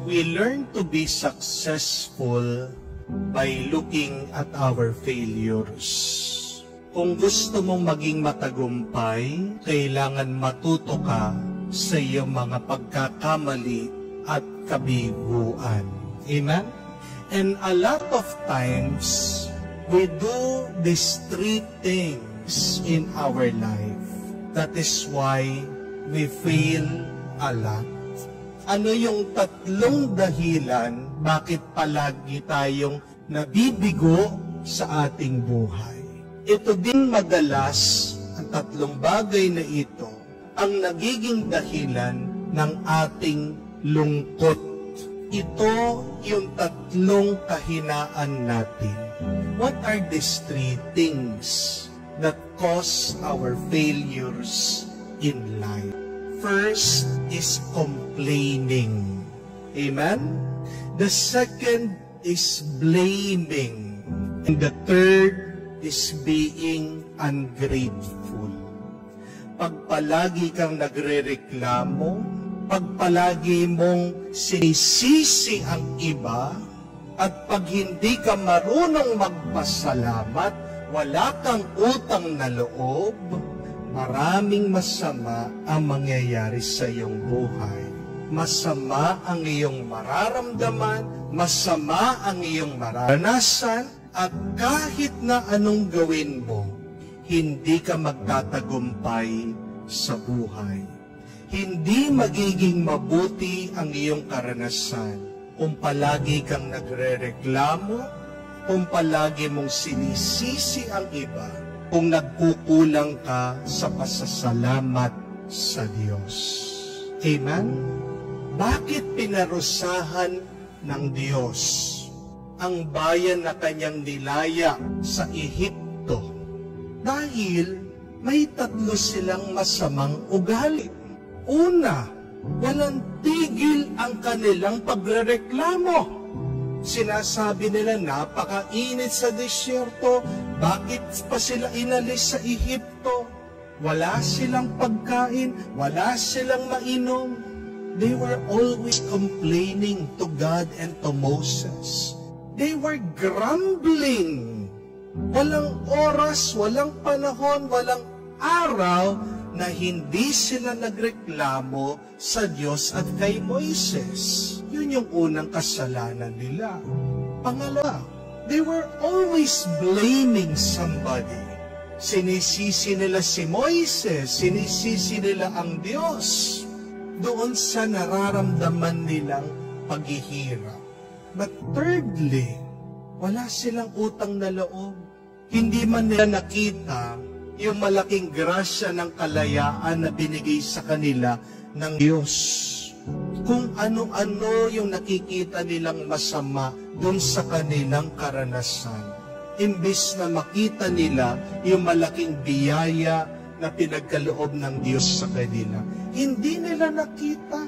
we learn to be successful by looking at our failures. Kung gusto mong maging matagumpay, kailangan matuto ka sa iyong mga pagkakamali at kabiguan. Amen? And a lot of times, we do these three things in our life. That is why we fail a lot. Ano yung tatlong dahilan bakit palagi tayong nabibigo sa ating buhay? Ito din madalas, ang tatlong bagay na ito, ang nagiging dahilan ng ating lungkot. Ito yung tatlong kahinaan natin. What are these three things that cause our failures in life? First is complaining. Amen? The second is blaming. And the third is being ungrateful. Pag palagi kang nagrereklamo, pag palagi mong sinisisi ang iba, at pag hindi ka marunong magpasalamat, wala kang utang na loob, maraming masama ang mangyayari sa iyong buhay. Masama ang iyong mararamdaman, masama ang iyong mararanasan, at kahit na anong gawin mo, hindi ka magtatagumpay sa buhay. Hindi magiging mabuti ang iyong karanasan kung palagi kang nagrereklamo, kung palagi mong sinisisi ang iba, kung nagkukulang ka sa pasasalamat sa Diyos. Amen? Bakit pinarusahan ng Diyos ang bayan na kanyang nilaya sa Ehipto? Dahil may tatlo silang masamang ugali. Una, walang tigil ang kanilang pagrereklamo. Sinasabi nila, napakainit sa disyerto, bakit pa sila inalis sa Ehipto? Wala silang pagkain, wala silang mainom. They were always complaining to God and to Moses. They were grumbling. Walang oras, walang panahon, walang araw na hindi sila nagreklamo sa Diyos at kay Moises. Yun yung unang kasalanan nila. Pangalawa, they were always blaming somebody. Sinisisi nila si Moises, sinisisi nila ang Diyos doon sa nararamdaman nilang paghihirap. But thirdly, wala silang utang na loob. Hindi man nila nakita yung malaking grasya ng kalayaan na binigay sa kanila ng Diyos. Kung ano-ano yung nakikita nilang masama dun sa kanilang karanasan. Imbis na makita nila yung malaking biyaya na pinagkaloob ng Diyos sa kanila. Hindi nila nakita.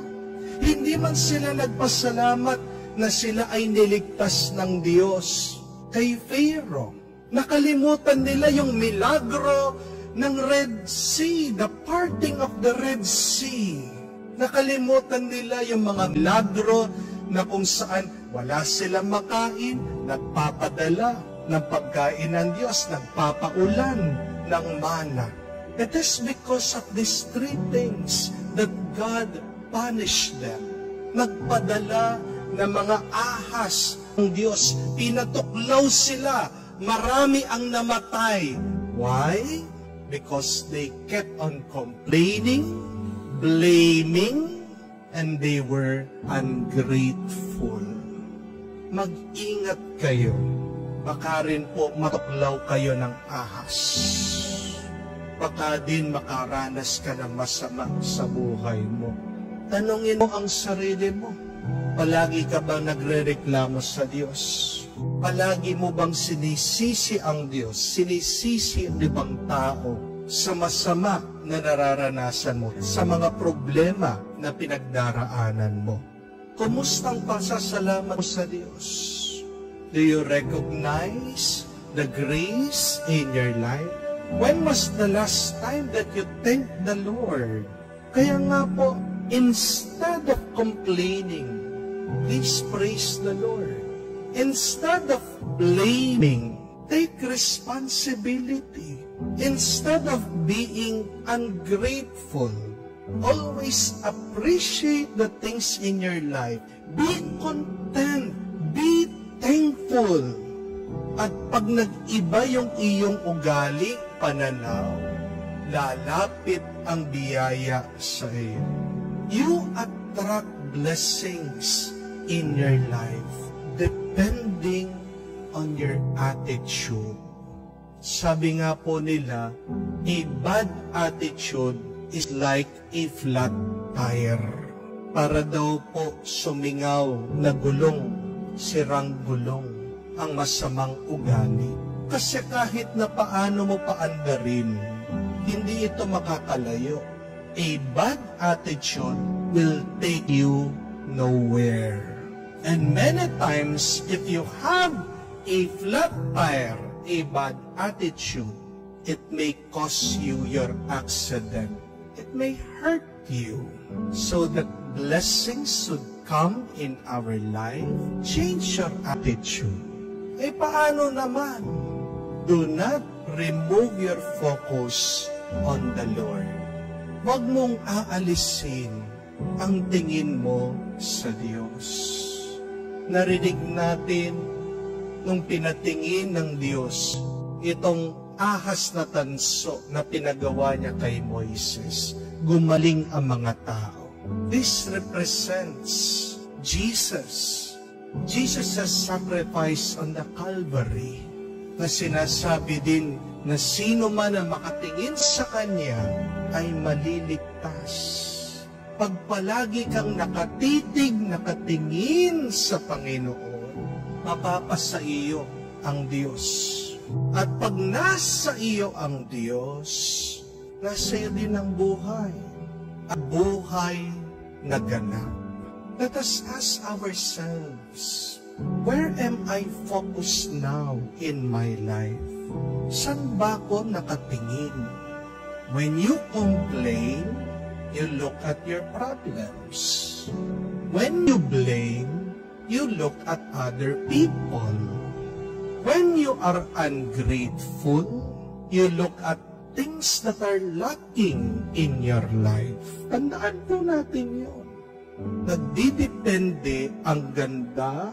Hindi man sila nagpasalamat na sila ay niligtas ng Diyos kay Pharaoh. Nakalimutan nila yung milagro ng Red Sea, the parting of the Red Sea. Nakalimutan nila yung mga milagro na kung saan wala silang makain, nagpapadala ng pagkain ng Diyos, nagpapaulan ng mana. It is because of these three things that God punished them. Nagpadala ng mga ahas ng Diyos, pinatuklaw sila, marami ang namatay. Why? Because they kept on complaining, blaming, and they were ungrateful. Mag-ingat kayo, baka rin po matuklaw kayo ng ahas. Baka din makaranas ka ng masama sa buhay mo. Tanungin mo ang sarili mo, palagi ka bang nagrereklamo sa Diyos? Palagi mo bang sinisisi ang Diyos, sinisisi ang ibang tao sa masama na nararanasan mo, sa mga problema na pinagdaraanan mo? Kumustang pasasalamat mo sa Diyos? Do you recognize the grace in your life? When was the last time that you thanked the Lord? Kaya nga po, instead of complaining, Please praise the Lord. Instead of blaming, take responsibility. Instead of being ungrateful, always appreciate the things in your life. Be content. Be thankful. At pag nag-iba yung iyong ugali, pananaw, lalapit ang biyaya sa iyo. You attract blessings in your life depending on your attitude. Sabi nga po nila, a bad attitude is like a flat tire. Para daw po sumingaw na gulong, sirang gulong, ang masamang ugali. Kasi kahit na paano mo paandarin, hindi ito makakalayo. A bad attitude will take you nowhere. And many times, if you have a flat tire, a bad attitude, it may cause you your accident. It may hurt you. So that blessings should come in our life, change your attitude. Eh paano naman? Do not remove your focus on the Lord. Huwag mong aalisin ang tingin mo sa Diyos. Narinig natin nung pinatingin ng Diyos itong ahas na tanso na pinagawa niya kay Moises. Gumaling ang mga tao. This represents Jesus. Jesus' sacrifice on the Calvary, na sinasabi din na sino man ang makatingin sa Kanya ay maliligtas. Pag palagi kang nakatingin sa Panginoon, mapapasa iyo ang Diyos. At pag nasa iyo ang Diyos, nasa iyo din ang buhay. Ang buhay na ganap. Let us ask ourselves, where am I focused now in my life? Saan ba ako nakatingin? When you complain, you look at your problems. When you blame, you look at other people. When you are ungrateful, you look at things that are lacking in your life. Tandaan po natin yun. Nagdidepende ang ganda,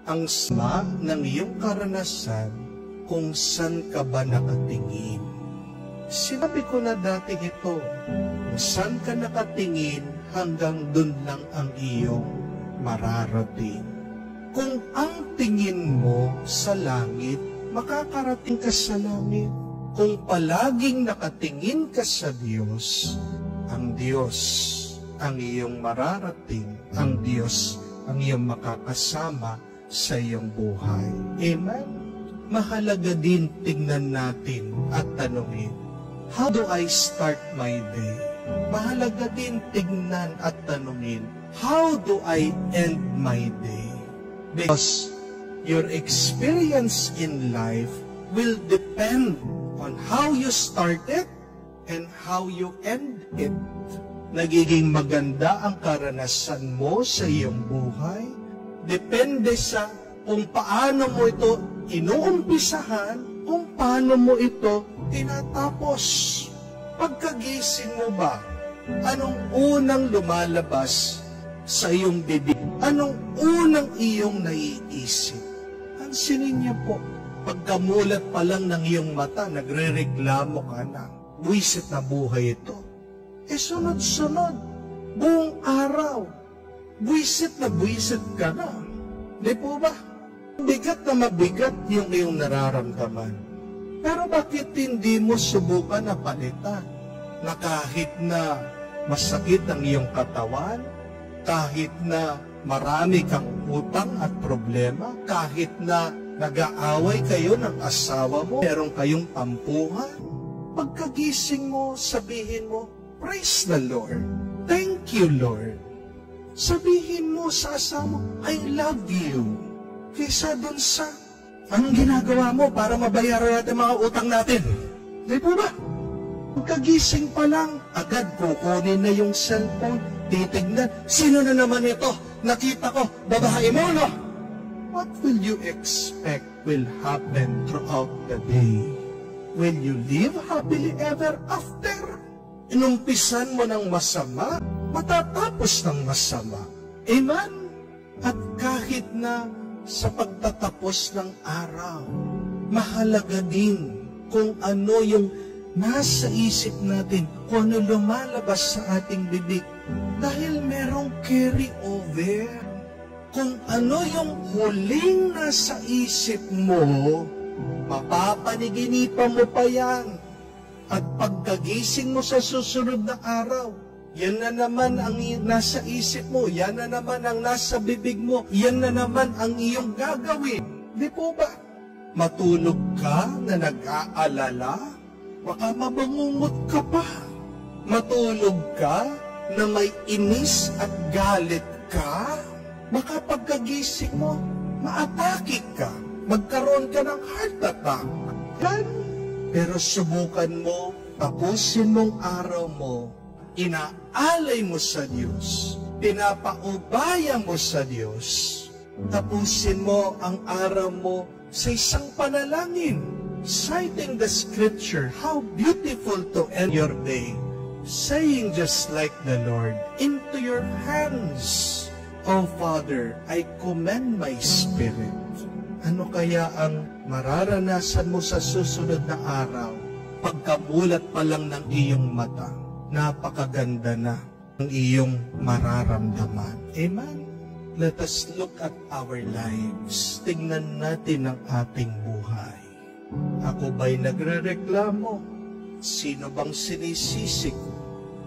ang sama ng iyong karanasan kung saan ka ba nakatingin. Sinabi ko na dati ito, kung saan ka nakatingin hanggang dun lang ang iyong mararating. Kung ang tingin mo sa langit, makakarating ka sa langit. Kung palaging nakatingin ka sa Diyos ang iyong mararating, ang Diyos ang iyong makakasama sa iyong buhay. Amen? Mahalaga din tingnan natin at tanungin, how do I start my day? Mahalaga din tingnan at tanungin, how do I end my day? Because your experience in life will depend on how you start it and how you end it. Nagiging maganda ang karanasan mo sa iyong buhay, depende sa kung paano mo ito inuumpisahan, kung paano mo ito tinatapos. Pagkagising mo ba, anong unang lumalabas sa iyong bibig? Anong unang iyong naiisip? Pansinin niyo po, pagkamulat pa lang ng iyong mata, nagre-reklamo ka na, buwisit na buhay ito. Sunod-sunod, buong araw, buwisit na buwisit ka na. Di po ba? Bigat na mabigat yung iyong nararamdaman. Pero bakit hindi mo subukan na palitan? Na kahit na masakit ang iyong katawan, kahit na marami kang utang at problema, kahit na nag-aaway kayo ng asawa mo, meron kayong tampuhan, pagkagising mo, sabihin mo, praise the Lord. Thank you, Lord. Sabihin mo sa asawa mo, I love you. Kaysa dun sa, anong ginagawa mo para mabayaran natin mga utang natin? Di po ba? Pagkagising pa lang, agad kukunin na yung cellphone, titignan, sino na naman ito? nakita ko, babae mo, no? What will you expect will happen throughout the day? Will you live happily ever after? Inumpisan mo ng masama, matatapos ng masama. Amen? At kahit na sa pagtatapos ng araw, mahalaga din kung ano yung nasa isip natin, kung ano lumalabas sa ating bibig. Dahil merong carry over. Kung ano yung huling nasa isip mo, mapapaniginipan mo pa yan. At pagkagising mo sa susunod na araw, yan na naman ang nasa isip mo, yan na naman ang nasa bibig mo, yan na naman ang iyong gagawin. Di po ba? Matulog ka na nag-aalala, baka mabangungot ka pa. Matulog ka na may inis at galit ka, baka pagkagising mo, maatake ka, magkaroon ka ng heart attack. Yan. Pero subukan mo, tapusin mong araw mo, inaalay mo sa Diyos, pinapaubaya mo sa Diyos, tapusin mo ang araw mo sa isang panalangin, citing the scripture, how beautiful to end your day, saying just like the Lord, into your hands, O Father, I commend my spirit. Ano kaya ang mararanasan mo sa susunod na araw? Pagkamulat pa lang ng iyong mata, napakaganda na ang iyong mararamdaman. Amen? Let us look at our lives. Tingnan natin ang ating buhay. Ako ba'y nagrereklamo? Sino bang sinisisi ko?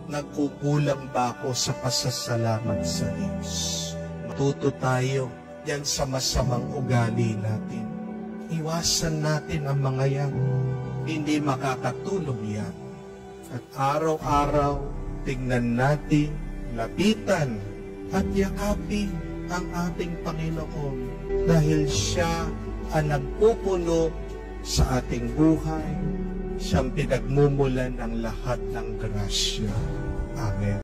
Nagkukulang ba ako sa pasasalamat sa Diyos? Matuto tayo yan sa masamang ugali natin. Iwasan natin ang mga yan. Hindi makakatulong yan. At araw-araw, tingnan natin, lapitan, at yakapin ang ating Panginoon. Dahil siya ang nagpupuno sa ating buhay. Siyang pinagmumulan ng lahat ng grasya. Amen.